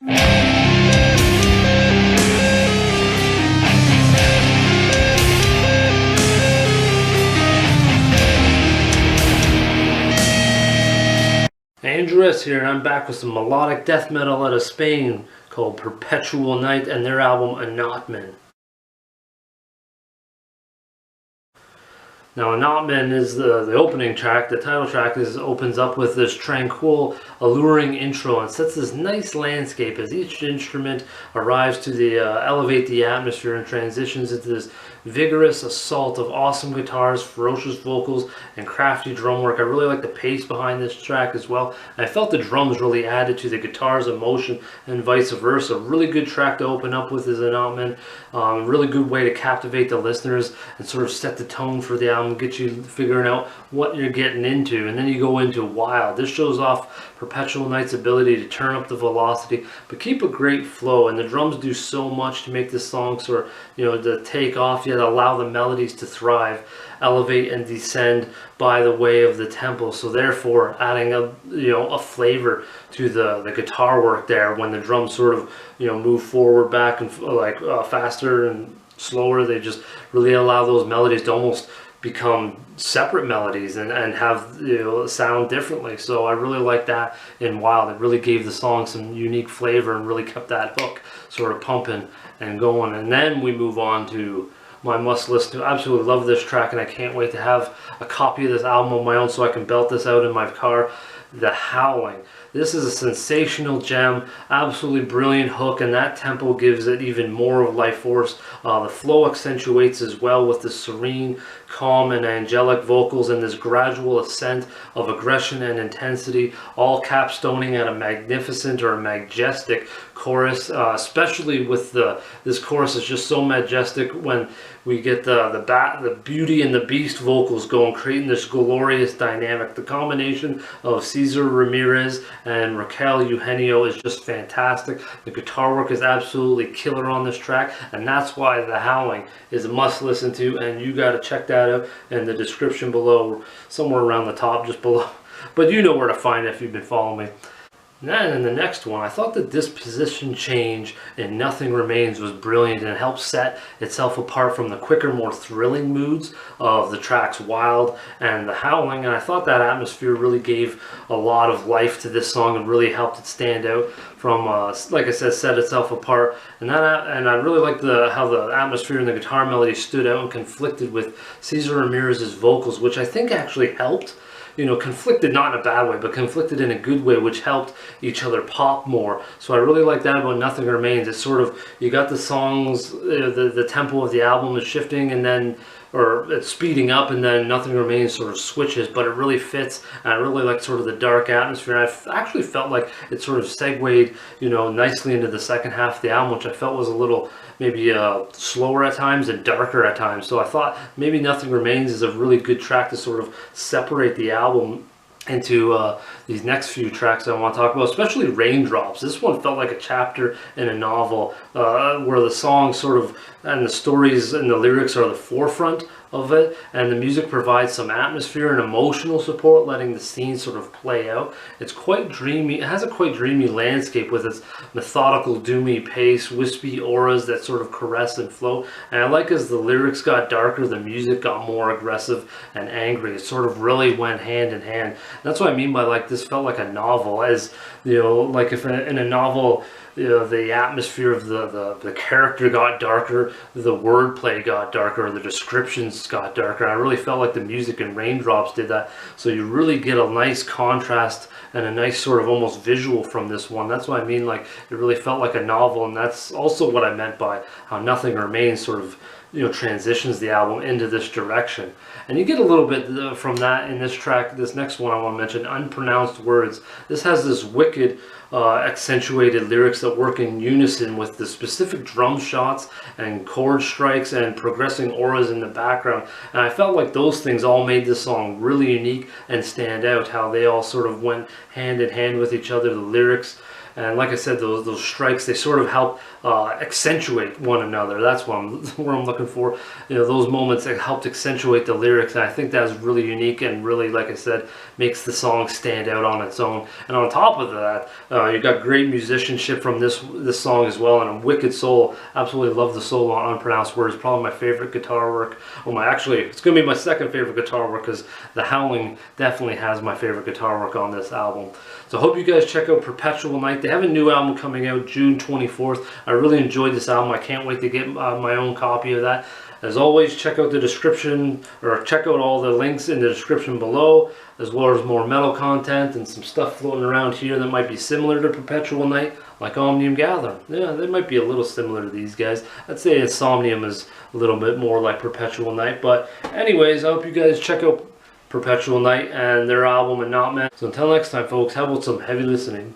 Andrews here, and I'm back with some melodic death metal out of Spain called Perpetual Night and their album Anatman. Now, Anatman is the opening track. The title track opens up with this tranquil, alluring intro and sets this nice landscape as each instrument arrives to elevate the atmosphere and transitions into this vigorous assault of awesome guitars, ferocious vocals, and crafty drum work. I really like the pace behind this track as well. I felt the drums really added to the guitar's emotion and vice versa. Really good track to open up with is Anatman. Really good way to captivate the listeners and sort of set the tone for the album, get you figuring out what you're getting into. And then you go into Wild. This shows off Perpetual Night's ability to turn up the velocity but keep a great flow, and the drums do so much to make this song sort of, to take off, yet allow the melodies to thrive, elevate and descend by the way of the tempo. So therefore adding a flavor to the guitar work there when the drums sort of move forward, back, and faster and slower. They just really allow those melodies to almost become separate melodies and have sound differently. So I really like that in Wild. It really gave the song some unique flavor and really kept that hook sort of pumping and going. And then we move on to my must listen to. I absolutely love this track, and I can't wait to have a copy of this album of my own so I can belt this out in my car. The Howling. This is a sensational gem, absolutely brilliant hook, and that tempo gives it even more of life force. The flow accentuates as well with the serene, calm, and angelic vocals and this gradual ascent of aggression and intensity, all capstoning at a magnificent or a majestic chorus. Especially with this chorus is just so majestic when we get the Beauty and the Beast vocals going, creating this glorious dynamic. The combination of Cesar Ramirez and Raquel Eugenio is just fantastic. The guitar work is absolutely killer on this track, and that's why The Howling is a must listen to, and you got to check that out in the description below, somewhere around the top, just below. But you know where to find it if you've been following me. And then in the next one, I thought the disposition change in Nothing Remains was brilliant and helped set itself apart from the quicker, more thrilling moods of the tracks Wild and The Howling. And I thought that atmosphere really gave a lot of life to this song and really helped it stand out from, like I said, set itself apart. And I really liked how the atmosphere and the guitar melody stood out and conflicted with Cesar Ramirez's vocals, which I think actually helped. Conflicted not in a bad way, but conflicted in a good way, which helped each other pop more. So I really like that about Nothing Remains. It's sort of, you got the songs, the tempo of the album is shifting, and then, or it's speeding up, and then Nothing Remains sort of switches, but it really fits. And I really like sort of the dark atmosphere. And I actually felt like it sort of segued, nicely into the second half of the album, which I felt was a little maybe slower at times and darker at times. So I thought maybe Nothing Remains is a really good track to sort of separate the album into these next few tracks I want to talk about, especially Raindrops. This one felt like a chapter in a novel where the songs sort of, and the stories and the lyrics are the forefront of it, and the music provides some atmosphere and emotional support, letting the scene sort of play out. It's quite dreamy. It has a quite dreamy landscape with its methodical, doomy pace, wispy auras that sort of caress and flow. And I like as the lyrics got darker, the music got more aggressive and angry. It sort of really went hand in hand. That's what I mean by like this felt like a novel, as like if in a novel, the atmosphere of the character got darker, the wordplay got darker, the descriptions got darker. I really felt like the music in Raindrops did that. So you really get a nice contrast and a nice sort of almost visual from this one. That's what I mean, like it really felt like a novel, and that's also what I meant by how Nothing Remains sort of transitions the album into this direction. And you get a little bit from that in this track. This next one I want to mention, Unpronounced Words. This has this wicked accentuated lyrics that work in unison with the specific drum shots and chord strikes and progressing auras in the background. And I felt like those things all made this song really unique and stand out, how they all sort of went hand in hand with each other. The lyrics And like I said, those strikes, they sort of help accentuate one another. That's what where I'm looking for. You know, those moments that helped accentuate the lyrics, and I think that's really unique and really, like I said, makes the song stand out on its own. And on top of that, you got great musicianship from this song as well, and a wicked solo. Absolutely love the solo on Unpronounced Words. Probably my favorite guitar work. Well, actually, it's going to be my second favorite guitar work, because the Howling definitely has my favorite guitar work on this album. So I hope you guys check out Perpetual Night. They have a new album coming out June 24th. I really enjoyed this album. I can't wait to get my own copy of that. As always, check out the description, or check out all the links in the description below, as well as more metal content and some stuff floating around here that might be similar to Perpetual Night, like Omnium Gatherum. Yeah, they might be a little similar to these guys. I'd say Insomnium is a little bit more like Perpetual Night. But anyways, I hope you guys check out Perpetual Night and their album And Not Man. So until next time, folks, how about some heavy listening?